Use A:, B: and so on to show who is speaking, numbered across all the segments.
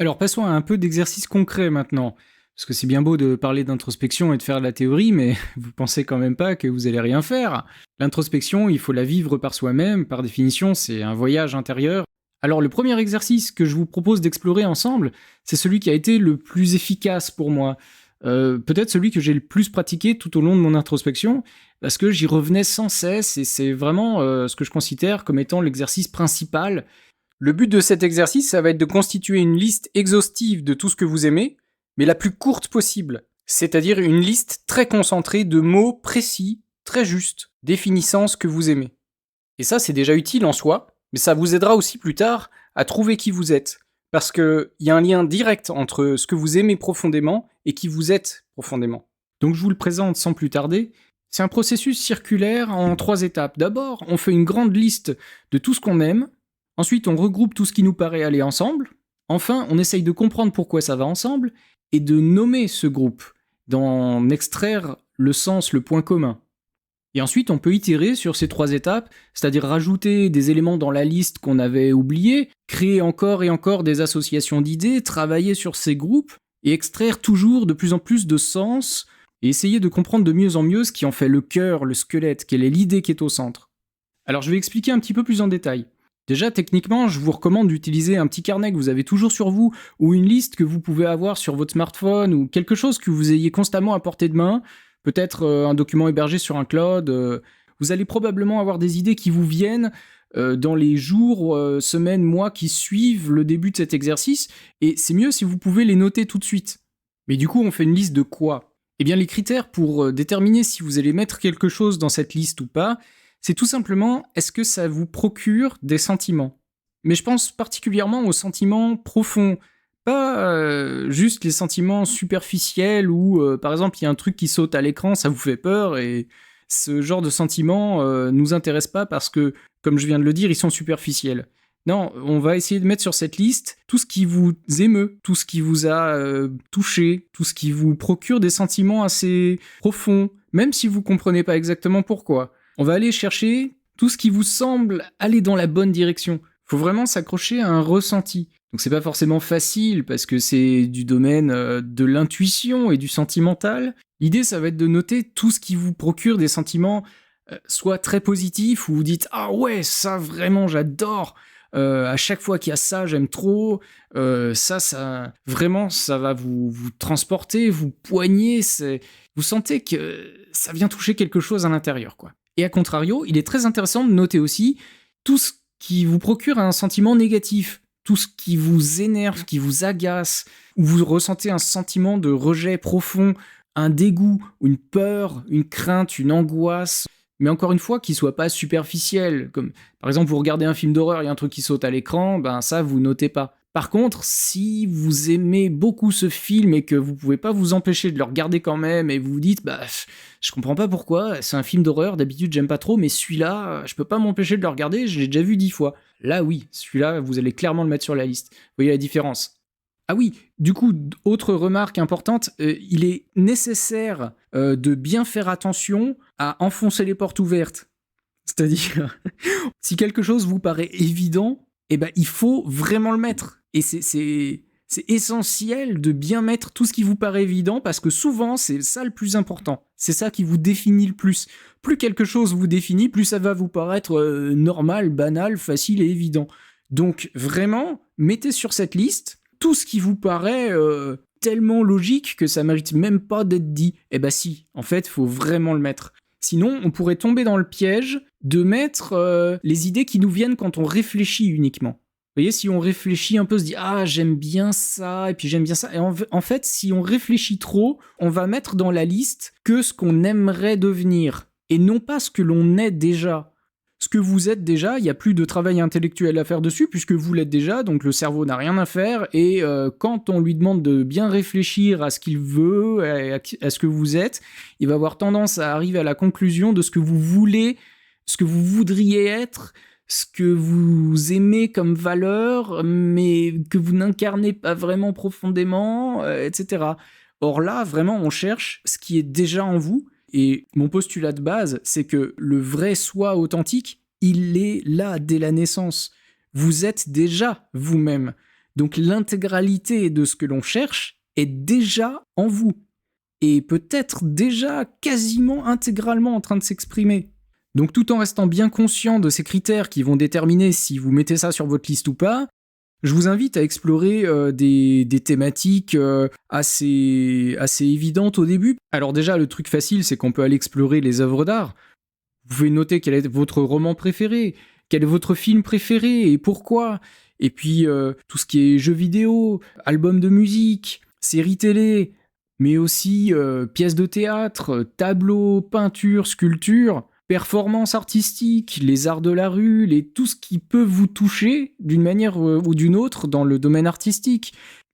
A: Alors passons à un peu d'exercice concret maintenant, parce que c'est bien beau de parler d'introspection et de faire de la théorie, mais vous pensez quand même pas que vous allez rien faire. L'introspection, il faut la vivre par soi-même, par définition, c'est un voyage intérieur. Alors le premier exercice que je vous propose d'explorer ensemble, c'est celui qui a été le plus efficace pour moi. Peut-être celui que j'ai le plus pratiqué tout au long de mon introspection, parce que j'y revenais sans cesse, et c'est vraiment ce que je considère comme étant l'exercice principal. Le but de cet exercice, ça va être de constituer une liste exhaustive de tout ce que vous aimez, mais la plus courte possible. C'est-à-dire une liste très concentrée de mots précis, très justes, définissant ce que vous aimez. Et ça, c'est déjà utile en soi, mais ça vous aidera aussi plus tard à trouver qui vous êtes. Parce qu'il y a un lien direct entre ce que vous aimez profondément et qui vous êtes profondément. Donc je vous le présente sans plus tarder. C'est un processus circulaire en 3 étapes. D'abord, on fait une grande liste de tout ce qu'on aime. Ensuite, on regroupe tout ce qui nous paraît aller ensemble. Enfin, on essaye de comprendre pourquoi ça va ensemble et de nommer ce groupe, d'en extraire le sens, le point commun. Et ensuite, on peut itérer sur ces 3 étapes, c'est-à-dire rajouter des éléments dans la liste qu'on avait oubliés, créer encore et encore des associations d'idées, travailler sur ces groupes, et extraire toujours de plus en plus de sens, et essayer de comprendre de mieux en mieux ce qui en fait le cœur, le squelette, quelle est l'idée qui est au centre. Alors je vais expliquer un petit peu plus en détail. Déjà, techniquement, je vous recommande d'utiliser un petit carnet que vous avez toujours sur vous, ou une liste que vous pouvez avoir sur votre smartphone, ou quelque chose que vous ayez constamment à portée de main, peut-être un document hébergé sur un cloud. Vous allez probablement avoir des idées qui vous viennent dans les jours, semaines, mois qui suivent le début de cet exercice, et c'est mieux si vous pouvez les noter tout de suite. Mais du coup, on fait une liste de quoi ? Eh bien, les critères pour déterminer si vous allez mettre quelque chose dans cette liste ou pas, c'est tout simplement, est-ce que ça vous procure des sentiments ? Mais je pense particulièrement aux sentiments profonds, pas juste les sentiments superficiels où, par exemple, il y a un truc qui saute à l'écran, ça vous fait peur, et ce genre de sentiments nous intéresse pas parce que, comme je viens de le dire, ils sont superficiels. Non, on va essayer de mettre sur cette liste tout ce qui vous émeut, tout ce qui vous a touché, tout ce qui vous procure des sentiments assez profonds, même si vous comprenez pas exactement pourquoi. On va aller chercher tout ce qui vous semble aller dans la bonne direction. Faut vraiment s'accrocher à un ressenti. Donc c'est pas forcément facile parce que c'est du domaine de l'intuition et du sentimental. L'idée, ça va être de noter tout ce qui vous procure des sentiments soit très positifs, où vous dites « Ah ouais, ça vraiment j'adore !» à chaque fois qu'il y a ça, j'aime trop. Ça, vraiment, ça va vous transporter, vous poigner. Vous sentez que ça vient toucher quelque chose à l'intérieur, quoi. Et à contrario, il est très intéressant de noter aussi tout ce qui vous procure un sentiment négatif, tout ce qui vous énerve, qui vous agace, où vous ressentez un sentiment de rejet profond, un dégoût, une peur, une crainte, une angoisse, mais encore une fois, qui soit pas superficiel. Comme par exemple, vous regardez un film d'horreur, il y a un truc qui saute à l'écran, ben ça, vous notez pas. Par contre, si vous aimez beaucoup ce film et que vous pouvez pas vous empêcher de le regarder quand même, et vous vous dites, bah, je comprends pas pourquoi, c'est un film d'horreur, d'habitude j'aime pas trop, mais celui-là, je peux pas m'empêcher de le regarder, je l'ai déjà vu 10 fois. Là oui, celui-là, vous allez clairement le mettre sur la liste. Vous voyez la différence. Ah oui, du coup, autre remarque importante, il est nécessaire de bien faire attention à enfoncer les portes ouvertes. C'est-à-dire, si quelque chose vous paraît évident, eh ben, il faut vraiment le mettre. Et c'est essentiel de bien mettre tout ce qui vous paraît évident, parce que souvent, c'est ça le plus important. C'est ça qui vous définit le plus. Plus quelque chose vous définit, plus ça va vous paraître normal, banal, facile et évident. Donc, vraiment, mettez sur cette liste tout ce qui vous paraît tellement logique que ça mérite même pas d'être dit. Eh ben si, en fait, il faut vraiment le mettre. Sinon, on pourrait tomber dans le piège de mettre les idées qui nous viennent quand on réfléchit uniquement. Vous voyez, si on réfléchit un peu, se dit « Ah, j'aime bien ça, et puis j'aime bien ça ». Et en fait, si on réfléchit trop, on va mettre dans la liste que ce qu'on aimerait devenir, et non pas ce que l'on est déjà. Ce que vous êtes déjà, il n'y a plus de travail intellectuel à faire dessus, puisque vous l'êtes déjà, donc le cerveau n'a rien à faire, et quand on lui demande de bien réfléchir à ce qu'il veut, à ce que vous êtes, il va avoir tendance à arriver à la conclusion de ce que vous voulez, ce que vous voudriez être, ce que vous aimez comme valeur, mais que vous n'incarnez pas vraiment profondément, etc. Or là, vraiment, on cherche ce qui est déjà en vous. Et mon postulat de base, c'est que le vrai soi authentique, il est là dès la naissance. Vous êtes déjà vous-même. Donc l'intégralité de ce que l'on cherche est déjà en vous, et peut-être déjà quasiment intégralement en train de s'exprimer. Donc tout en restant bien conscient de ces critères qui vont déterminer si vous mettez ça sur votre liste ou pas, je vous invite à explorer des thématiques assez évidentes au début. Alors déjà, le truc facile, c'est qu'on peut aller explorer les œuvres d'art. Vous pouvez noter quel est votre roman préféré, quel est votre film préféré et pourquoi. Et puis tout ce qui est jeux vidéo, albums de musique, séries télé, mais aussi pièces de théâtre, tableaux, peintures, sculptures, performances artistiques, les arts de la rue, tout ce qui peut vous toucher d'une manière ou d'une autre dans le domaine artistique.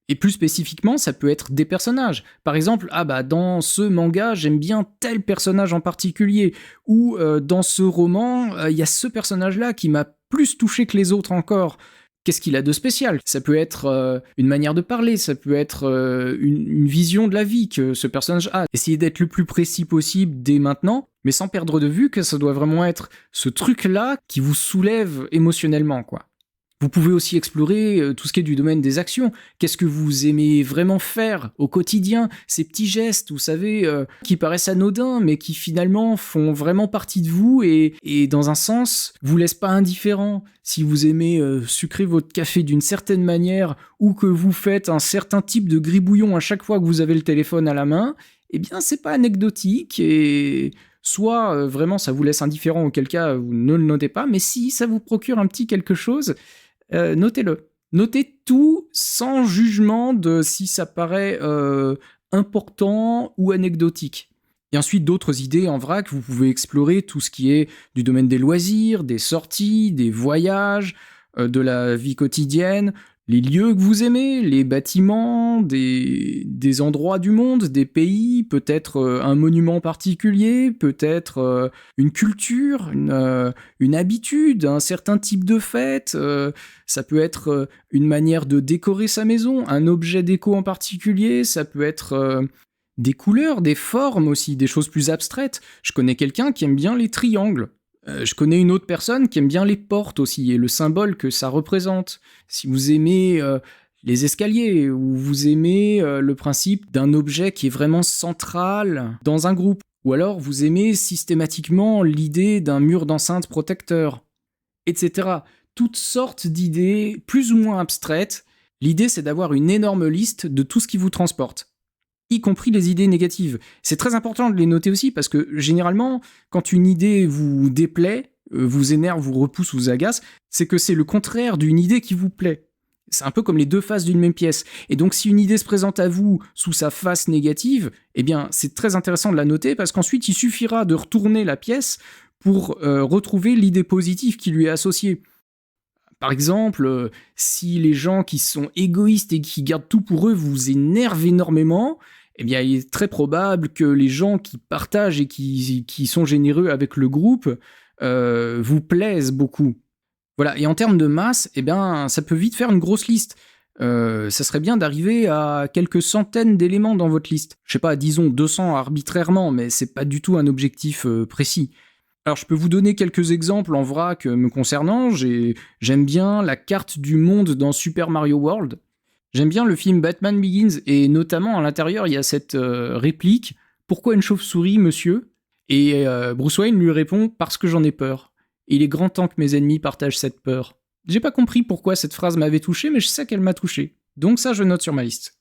A: Et plus spécifiquement, ça peut être des personnages. Par exemple, dans ce manga, j'aime bien tel personnage en particulier. Ou dans ce roman, il y a ce personnage-là qui m'a plus touché que les autres encore. Qu'est-ce qu'il a de spécial ? Ça peut être une manière de parler, ça peut être une vision de la vie que ce personnage a. Essayez d'être le plus précis possible dès maintenant, mais sans perdre de vue que ça doit vraiment être ce truc-là qui vous soulève émotionnellement, quoi. Vous pouvez aussi explorer tout ce qui est du domaine des actions. Qu'est-ce que vous aimez vraiment faire au quotidien ? Ces petits gestes, vous savez, qui paraissent anodins, mais qui finalement font vraiment partie de vous et dans un sens, vous laissent pas indifférent. Si vous aimez sucrer votre café d'une certaine manière ou que vous faites un certain type de gribouillon à chaque fois que vous avez le téléphone à la main, eh bien, c'est pas anecdotique et... Soit vraiment ça vous laisse indifférent, auquel cas vous ne le notez pas, mais si ça vous procure un petit quelque chose, notez-le. Notez tout sans jugement de si ça paraît important ou anecdotique. Et ensuite, d'autres idées en vrac, vous pouvez explorer tout ce qui est du domaine des loisirs, des sorties, des voyages, de la vie quotidienne, les lieux que vous aimez, les bâtiments, des endroits du monde, des pays, peut-être un monument particulier, peut-être une culture, une habitude, un certain type de fête. Ça peut être une manière de décorer sa maison, un objet déco en particulier, ça peut être des couleurs, des formes aussi, des choses plus abstraites. Je connais quelqu'un qui aime bien les triangles. Je connais une autre personne qui aime bien les portes aussi, et le symbole que ça représente. Si vous aimez les escaliers, ou vous aimez le principe d'un objet qui est vraiment central dans un groupe, ou alors vous aimez systématiquement l'idée d'un mur d'enceinte protecteur, etc. Toutes sortes d'idées, plus ou moins abstraites. L'idée, c'est d'avoir une énorme liste de tout ce qui vous transporte, y compris les idées négatives. C'est très important de les noter aussi, parce que généralement, quand une idée vous déplaît, vous énerve, vous repousse, vous agace, c'est que c'est le contraire d'une idée qui vous plaît. C'est un peu comme les deux faces d'une même pièce. Et donc si une idée se présente à vous sous sa face négative, eh bien c'est très intéressant de la noter, parce qu'ensuite il suffira de retourner la pièce pour retrouver l'idée positive qui lui est associée. Par exemple, si les gens qui sont égoïstes et qui gardent tout pour eux vous énervent énormément, eh bien, il est très probable que les gens qui partagent et qui sont généreux avec le groupe vous plaisent beaucoup. Voilà. Et en termes de masse, eh bien, ça peut vite faire une grosse liste. Ça serait bien d'arriver à quelques centaines d'éléments dans votre liste. Je sais pas, disons 200 arbitrairement, mais c'est pas du tout un objectif précis. Alors, je peux vous donner quelques exemples en vrac me concernant. J'aime bien la carte du monde dans Super Mario World. J'aime bien le film Batman Begins, et notamment à l'intérieur, il y a cette réplique « Pourquoi une chauve-souris, monsieur ?» Et Bruce Wayne lui répond « Parce que j'en ai peur. Il est grand temps que mes ennemis partagent cette peur. » J'ai pas compris pourquoi cette phrase m'avait touché, mais je sais qu'elle m'a touché. Donc ça, je note sur ma liste.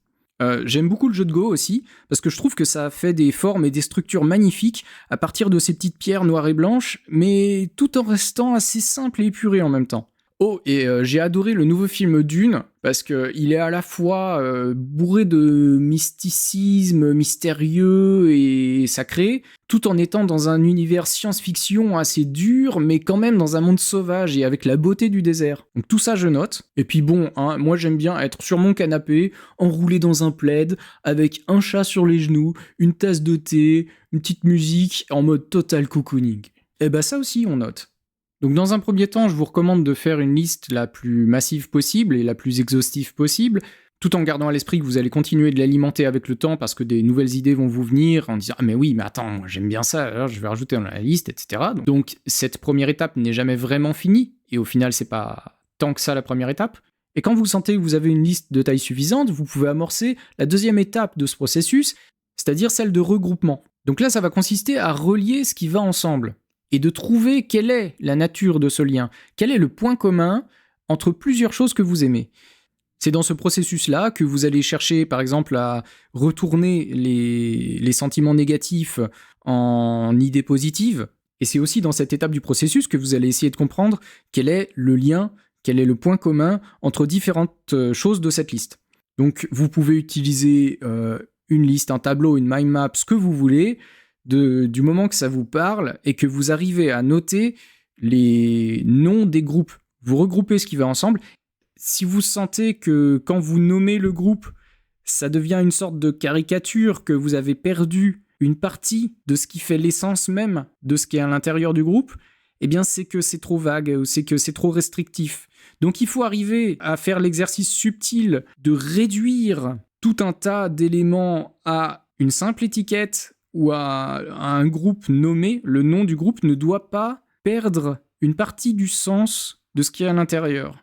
A: J'aime beaucoup le jeu de Go aussi, parce que je trouve que ça fait des formes et des structures magnifiques à partir de ces petites pierres noires et blanches, mais tout en restant assez simple et épuré en même temps. Oh, et j'ai adoré le nouveau film Dune, parce qu'il est à la fois bourré de mysticisme mystérieux et sacré, tout en étant dans un univers science-fiction assez dur, mais quand même dans un monde sauvage et avec la beauté du désert. Donc tout ça je note. Et puis bon, hein, moi j'aime bien être sur mon canapé, enroulé dans un plaid, avec un chat sur les genoux, une tasse de thé, une petite musique, en mode total cocooning. Et bah ça aussi on note. Donc dans un premier temps, je vous recommande de faire une liste la plus massive possible et la plus exhaustive possible, tout en gardant à l'esprit que vous allez continuer de l'alimenter avec le temps parce que des nouvelles idées vont vous venir en disant « Ah mais oui, mais attends, moi j'aime bien ça, alors je vais rajouter dans la liste, etc. » Donc cette première étape n'est jamais vraiment finie, et au final c'est pas tant que ça la première étape. Et quand vous sentez que vous avez une liste de taille suffisante, vous pouvez amorcer la deuxième étape de ce processus, c'est-à-dire celle de regroupement. Donc là, ça va consister à relier ce qui va ensemble et de trouver quelle est la nature de ce lien, quel est le point commun entre plusieurs choses que vous aimez. C'est dans ce processus-là que vous allez chercher, par exemple, à retourner les sentiments négatifs en idées positives. Et c'est aussi dans cette étape du processus que vous allez essayer de comprendre quel est le lien, quel est le point commun entre différentes choses de cette liste. Donc, vous pouvez utiliser une liste, un tableau, une mind map, ce que vous voulez, du moment que ça vous parle et que vous arrivez à noter les noms des groupes. Vous regroupez ce qui va ensemble. Si vous sentez que quand vous nommez le groupe, ça devient une sorte de caricature, que vous avez perdu une partie de ce qui fait l'essence même de ce qui est à l'intérieur du groupe, eh bien c'est que c'est trop vague, ou c'est que c'est trop restrictif. Donc il faut arriver à faire l'exercice subtil de réduire tout un tas d'éléments à une simple étiquette ou à un groupe nommé. Le nom du groupe ne doit pas perdre une partie du sens de ce qui est à l'intérieur.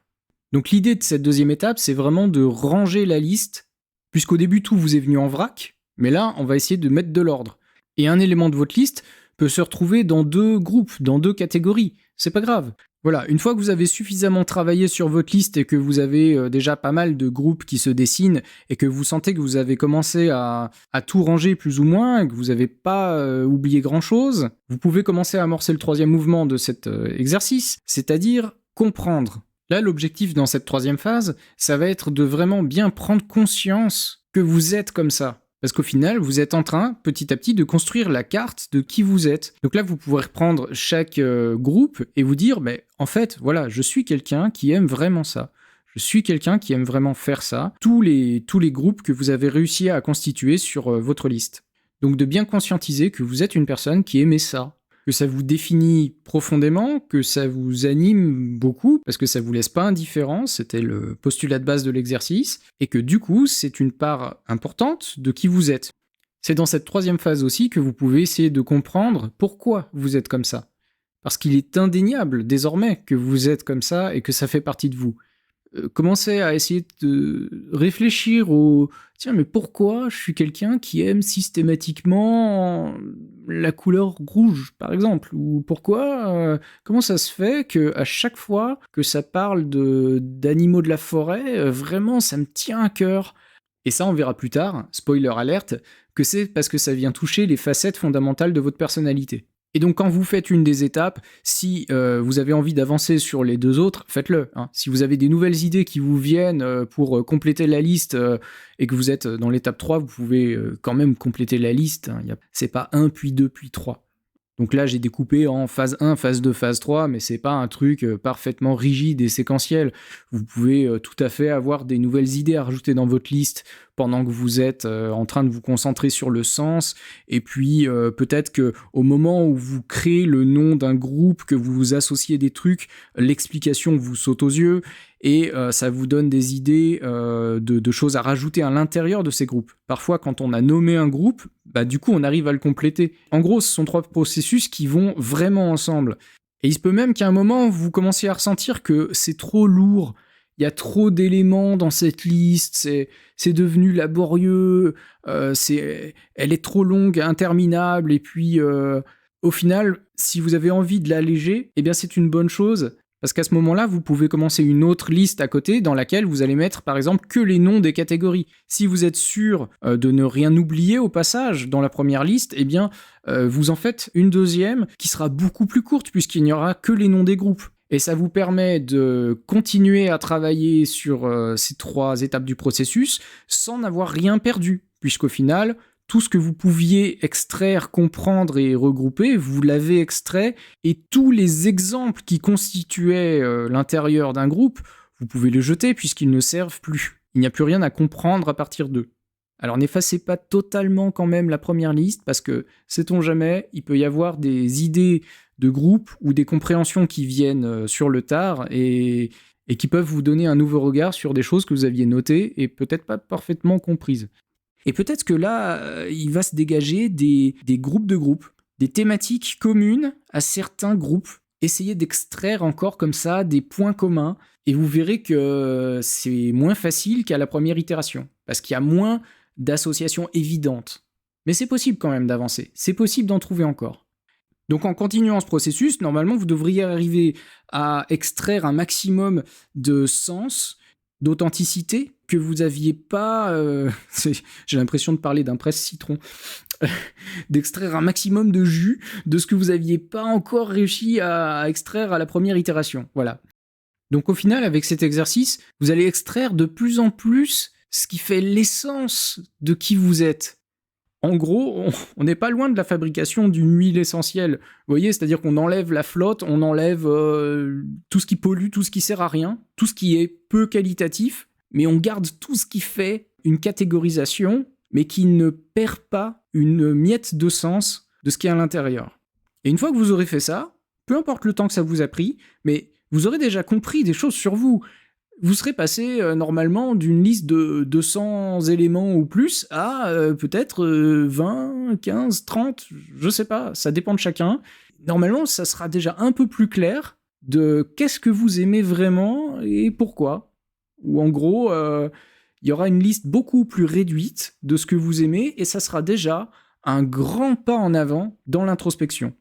A: Donc l'idée de cette deuxième étape, c'est vraiment de ranger la liste, puisqu'au début tout vous est venu en vrac, mais là on va essayer de mettre de l'ordre. Et un élément de votre liste peut se retrouver dans 2 groupes, dans 2 catégories, c'est pas grave. Voilà, une fois que vous avez suffisamment travaillé sur votre liste et que vous avez déjà pas mal de groupes qui se dessinent et que vous sentez que vous avez commencé à tout ranger plus ou moins, et que vous n'avez pas oublié grand-chose, vous pouvez commencer à amorcer le 3e mouvement de cet exercice, c'est-à-dire comprendre. Là, l'objectif dans cette 3e phase, ça va être de vraiment bien prendre conscience que vous êtes comme ça. Parce qu'au final, vous êtes en train, petit à petit, de construire la carte de qui vous êtes. Donc là, vous pourrez reprendre chaque groupe et vous dire, en fait, voilà, je suis quelqu'un qui aime vraiment ça. Je suis quelqu'un qui aime vraiment faire ça. Tous les groupes que vous avez réussi à constituer sur votre liste. Donc de bien conscientiser que vous êtes une personne qui aimait ça. Que ça vous définit profondément, que ça vous anime beaucoup, parce que ça vous laisse pas indifférent, c'était le postulat de base de l'exercice, et que du coup, c'est une part importante de qui vous êtes. C'est dans cette 3e phase aussi que vous pouvez essayer de comprendre pourquoi vous êtes comme ça. Parce qu'il est indéniable, désormais, que vous êtes comme ça et que ça fait partie de vous. Commencez à essayer de réfléchir au « Tiens, mais pourquoi je suis quelqu'un qui aime systématiquement la couleur rouge, par exemple ?» Ou pourquoi, comment ça se fait qu'à chaque fois que ça parle d'animaux de la forêt, vraiment, ça me tient à cœur. Et ça, on verra plus tard, spoiler alerte, que c'est parce que ça vient toucher les facettes fondamentales de votre personnalité. Et donc quand vous faites une des étapes, si vous avez envie d'avancer sur les 2 autres, faites-le. Si vous avez des nouvelles idées qui vous viennent pour compléter la liste et que vous êtes dans l'étape 3, vous pouvez quand même compléter la liste. C'est pas 1, puis 2, puis 3. Donc là, j'ai découpé en phase 1, phase 2, phase 3, mais c'est pas un truc parfaitement rigide et séquentiel. Vous pouvez tout à fait avoir des nouvelles idées à rajouter dans votre liste pendant que vous êtes en train de vous concentrer sur le sens, et puis peut-être qu'au moment où vous créez le nom d'un groupe, que vous associez des trucs, l'explication vous saute aux yeux, et ça vous donne des idées de choses à rajouter à l'intérieur de ces groupes. Parfois, quand on a nommé un groupe, du coup, on arrive à le compléter. En gros, ce sont 3 processus qui vont vraiment ensemble. Et il se peut même qu'à un moment, vous commenciez à ressentir que c'est trop lourd, il y a trop d'éléments dans cette liste, c'est devenu laborieux, elle est trop longue, interminable, et puis au final, si vous avez envie de l'alléger, eh bien c'est une bonne chose, parce qu'à ce moment-là, vous pouvez commencer une autre liste à côté dans laquelle vous allez mettre par exemple que les noms des catégories. Si vous êtes sûr de ne rien oublier au passage dans la première liste, eh bien vous en faites une deuxième qui sera beaucoup plus courte puisqu'il n'y aura que les noms des groupes. Et ça vous permet de continuer à travailler sur ces 3 étapes du processus sans n'avoir rien perdu, puisqu'au final, tout ce que vous pouviez extraire, comprendre et regrouper, vous l'avez extrait, et tous les exemples qui constituaient l'intérieur d'un groupe, vous pouvez les jeter puisqu'ils ne servent plus. Il n'y a plus rien à comprendre à partir d'eux. Alors n'effacez pas totalement quand même la première liste, parce que, sait-on jamais, il peut y avoir des idées de groupe ou des compréhensions qui viennent sur le tard et qui peuvent vous donner un nouveau regard sur des choses que vous aviez notées et peut-être pas parfaitement comprises. Et peut-être que là, il va se dégager des groupes de groupes, des thématiques communes à certains groupes. Essayez d'extraire encore comme ça des points communs Et vous verrez que c'est moins facile qu'à la première itération, parce qu'il y a moins d'associations évidentes. Mais c'est possible quand même d'avancer, c'est possible d'en trouver encore. Donc en continuant ce processus, normalement vous devriez arriver à extraire un maximum de sens, d'authenticité, que vous n'aviez pas... j'ai l'impression de parler d'un presse-citron. D'extraire un maximum de jus de ce que vous n'aviez pas encore réussi à extraire à la première itération. Voilà. Donc au final, avec cet exercice, vous allez extraire de plus en plus ce qui fait l'essence de qui vous êtes. En gros, on n'est pas loin de la fabrication d'une huile essentielle. Vous voyez, c'est-à-dire qu'on enlève la flotte, on enlève tout ce qui pollue, tout ce qui sert à rien, tout ce qui est peu qualitatif, mais on garde tout ce qui fait une catégorisation, mais qui ne perd pas une miette de sens de ce qui est à l'intérieur. Et une fois que vous aurez fait ça, peu importe le temps que ça vous a pris, mais vous aurez déjà compris des choses sur vous. Vous serez passé normalement d'une liste de 200 éléments ou plus à peut-être 20, 15, 30, je sais pas, ça dépend de chacun. Normalement, ça sera déjà un peu plus clair de qu'est-ce que vous aimez vraiment et pourquoi. Ou en gros, il y aura une liste beaucoup plus réduite de ce que vous aimez et ça sera déjà un grand pas en avant dans l'introspection.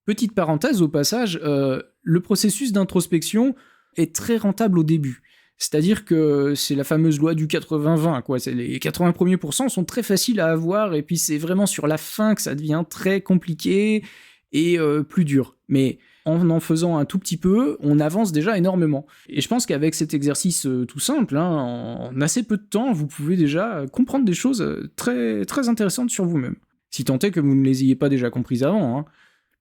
A: Petite parenthèse au passage, le processus d'introspection est très rentable au début. C'est-à-dire que c'est la fameuse loi du 80-20, quoi. Les 80 premiers pourcents sont très faciles à avoir, et puis c'est vraiment sur la fin que ça devient très compliqué et plus dur. Mais en faisant un tout petit peu, on avance déjà énormément. Et je pense qu'avec cet exercice tout simple, en assez peu de temps, vous pouvez déjà comprendre des choses très, très intéressantes sur vous-même. Si tant est que vous ne les ayez pas déjà comprises avant,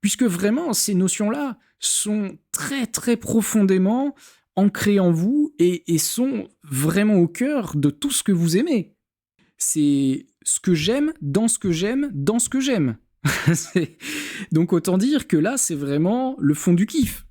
A: puisque vraiment, ces notions-là sont très très profondément ancrées en vous et sont vraiment au cœur de tout ce que vous aimez. C'est ce que j'aime, dans ce que j'aime, dans ce que j'aime. Donc autant dire que là, c'est vraiment le fond du kiff.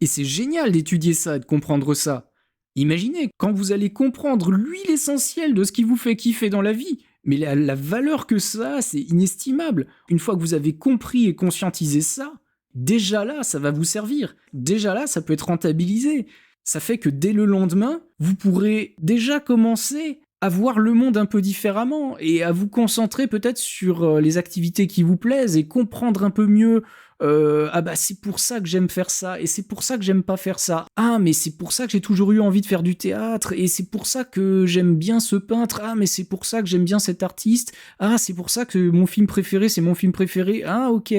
A: Et c'est génial d'étudier ça et de comprendre ça. Imaginez, quand vous allez comprendre l'huile essentielle de ce qui vous fait kiffer dans la vie, mais la valeur que ça a, c'est inestimable. Une fois que vous avez compris et conscientisé ça, déjà là, ça va vous servir. Déjà là, ça peut être rentabilisé. Ça fait que dès le lendemain, vous pourrez déjà commencer à voir le monde un peu différemment et à vous concentrer peut-être sur les activités qui vous plaisent et comprendre un peu mieux ah bah c'est pour ça que j'aime faire ça et c'est pour ça que j'aime pas faire ça. Ah mais c'est pour ça que j'ai toujours eu envie de faire du théâtre et c'est pour ça que j'aime bien ce peintre. Ah mais c'est pour ça que j'aime bien cet artiste. Ah c'est pour ça que mon film préféré c'est mon film préféré. Ah ok.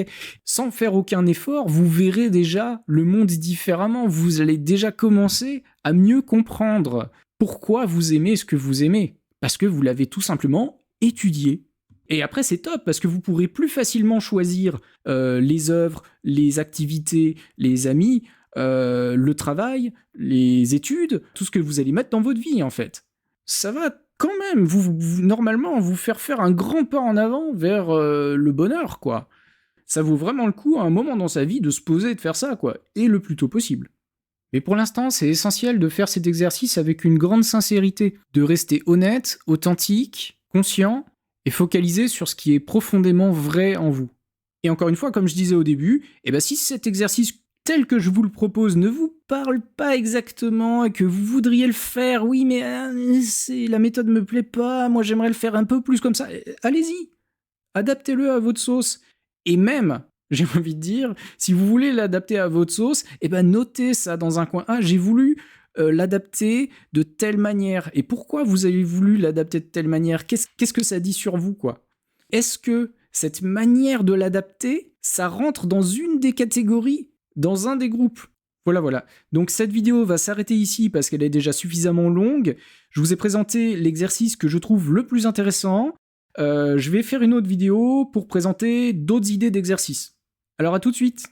A: Sans faire aucun effort, vous verrez déjà le monde différemment. Vous allez déjà commencer à mieux comprendre pourquoi vous aimez ce que vous aimez. Parce que vous l'avez tout simplement étudié. Et après, c'est top, parce que vous pourrez plus facilement choisir les œuvres, les activités, les amis, le travail, les études, tout ce que vous allez mettre dans votre vie, en fait. Ça va quand même, normalement, vous faire un grand pas en avant vers le bonheur, quoi. Ça vaut vraiment le coup, à un moment dans sa vie, de se poser et de faire ça, quoi. Et le plus tôt possible. Mais pour l'instant, c'est essentiel de faire cet exercice avec une grande sincérité, de rester honnête, authentique, conscient, et focaliser sur ce qui est profondément vrai en vous. Et encore une fois, comme je disais au début, si cet exercice tel que je vous le propose ne vous parle pas exactement et que vous voudriez le faire, oui mais la méthode me plaît pas, moi j'aimerais le faire un peu plus comme ça, allez-y, adaptez-le à votre sauce. Et même, j'ai envie de dire, si vous voulez l'adapter à votre sauce, notez ça dans un coin. Ah, j'ai voulu l'adapter de telle manière. Et pourquoi vous avez voulu l'adapter de telle manière ? Qu'est-ce que ça dit sur vous, quoi ? Est-ce que cette manière de l'adapter, ça rentre dans une des catégories, dans un des groupes ? Voilà. Donc cette vidéo va s'arrêter ici parce qu'elle est déjà suffisamment longue. Je vous ai présenté l'exercice que je trouve le plus intéressant. Je vais faire une autre vidéo pour présenter d'autres idées d'exercices. Alors à tout de suite.